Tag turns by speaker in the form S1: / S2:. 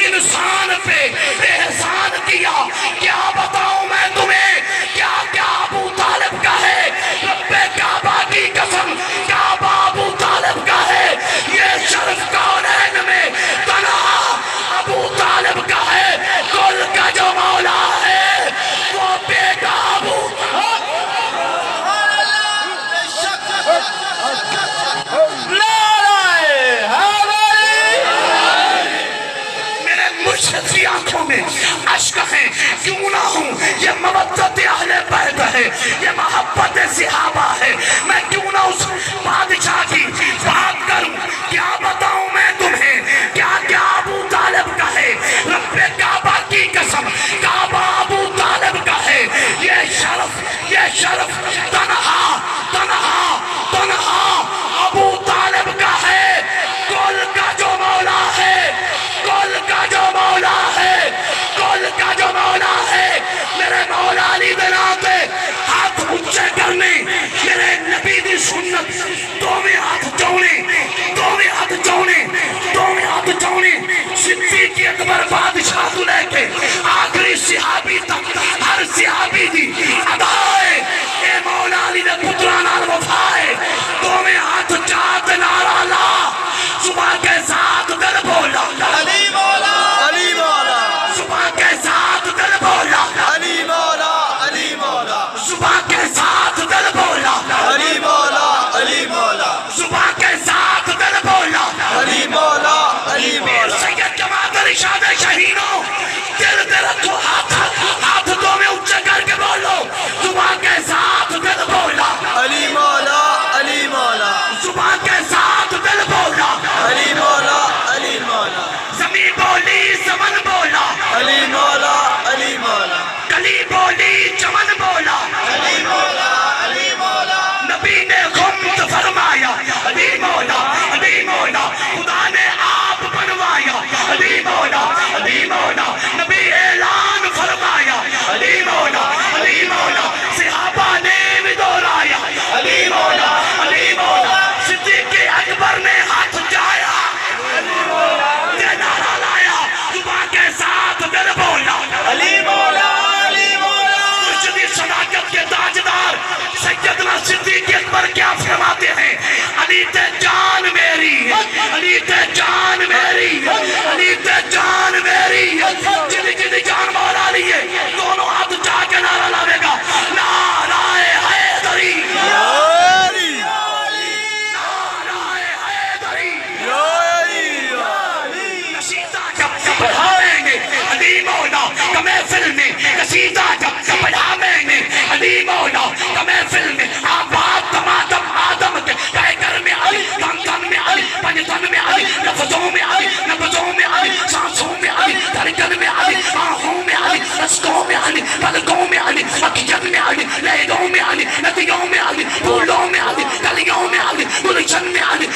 S1: انسان پہ احسان کیا. کیا بتاؤں میں تمہیں کیا کیا ابو طالب کا ہے. رب کعبہ کی قسم کعبہ ابو طالب کا ہے. یہ شرف کونین میں تنہا ابو طالب کا ہے. کل کا جو مولا ہے وہ بیٹا ابو کی آنکھوں میں اشک ہیں. کیوں نہ ہوں یہ مودت اہل بیت ہے, یہ محبت صحابہ ہے. میں کیوں نہ اس بادشاہ کی بات کروں. کیا بتاؤں میں تمہیں کیا کیا ابو طالب کا ہے. رب کعبہ کی قسم کعبہ ابو طالب کا ہے. یہ شرف تنہا تنہا تنہا ابو طالب کا ہے. کل کا جو مولا ہے, کل کا جو مولا ہے, کل کا جو مولا ہے. میرے مولا علی بنا پہ ہاتھ اونچے کرنے, میرے نبی دی سنت دوویں ہاتھ چونے, دوویں ہاتھ چونے, دوویں ہاتھ چونے. صدیق اکبر بادشاہ تو لے کے آخری صحابی تک ہر صحابی دی ادائے اے مولا علی نے پترانہ وفائے. دوویں ہاتھ چاہت نعرہ لا, صبح کے ساتھ دل بولا
S2: علی مولا, علی مولا,
S1: صبح کے ساتھ دل بولا
S2: علی مولا, علی مولا,
S1: صبح کے ساتھ دل بولا
S2: علی مولا, علی مولا,
S1: صبح کے ساتھ دل بولا
S2: علی مولا, علی مولا.
S1: سید جماعت ارشاد شہینوں دل رکھو, ہاتھ دو میں اونچے کر کے بولو. صبح کے ساتھ دل بولا
S2: علی مولا, علی مولا,
S1: صبح کے ساتھ دل بولا.
S2: علی مولا, علی مولا,
S1: زمین بولی زمن بولا,
S2: علی مولا, علی مولا,
S1: گلی بولی چمن بولا.
S2: علی مولا, علی مولا,
S1: نبی نے خمد فرمایا علی مولا, علی مولا. خدا نے آپ بنوایا علی مولا, علی مولا. نبی اعلان فرمایا علی مولا, علی مولا. صحابہ نے بھی دہرایا علی مولا, علی مولا. صدیق اکبر نے ہاتھ جایا, یہ نعرہ لایا, صبح کے ساتھ دل بولا
S2: علی مولا, علی مولا.
S1: مرشدی صداقت کے تاجدار سیدنا صدیق اکبر کیا فرماتے ہیں. علی تے جان میری ہے, علی تے جان میری ہے, علی تے جان میری ہے. جدی جان مولا علی ہے, دونوں ہاتھ جا کے نعرہ لاوے گا نعرہ حیدری,
S2: علی,
S1: نعرہ حیدری. قصیدہ جب پڑھاویں گے علی مولا کا محفل میں, قصیدہ جب پڑھاویں گے علی مولا کا محفل میں. آباد تمادم آدم کے کہے کر میں علی, تن تن میں علی, پن تن میں علی, لفظوں میں علی, نبضوں میں علی, سانسوں میں علی, دھڑکن میں علی, آنکھوں میں علی, رستوں میں علی, پلکوں میں علی, اکیت میں علی, لیلوں میں علی, ندیوں میں علی, پھولوں میں علی, گلیوں میں علی, گلشن میں علی,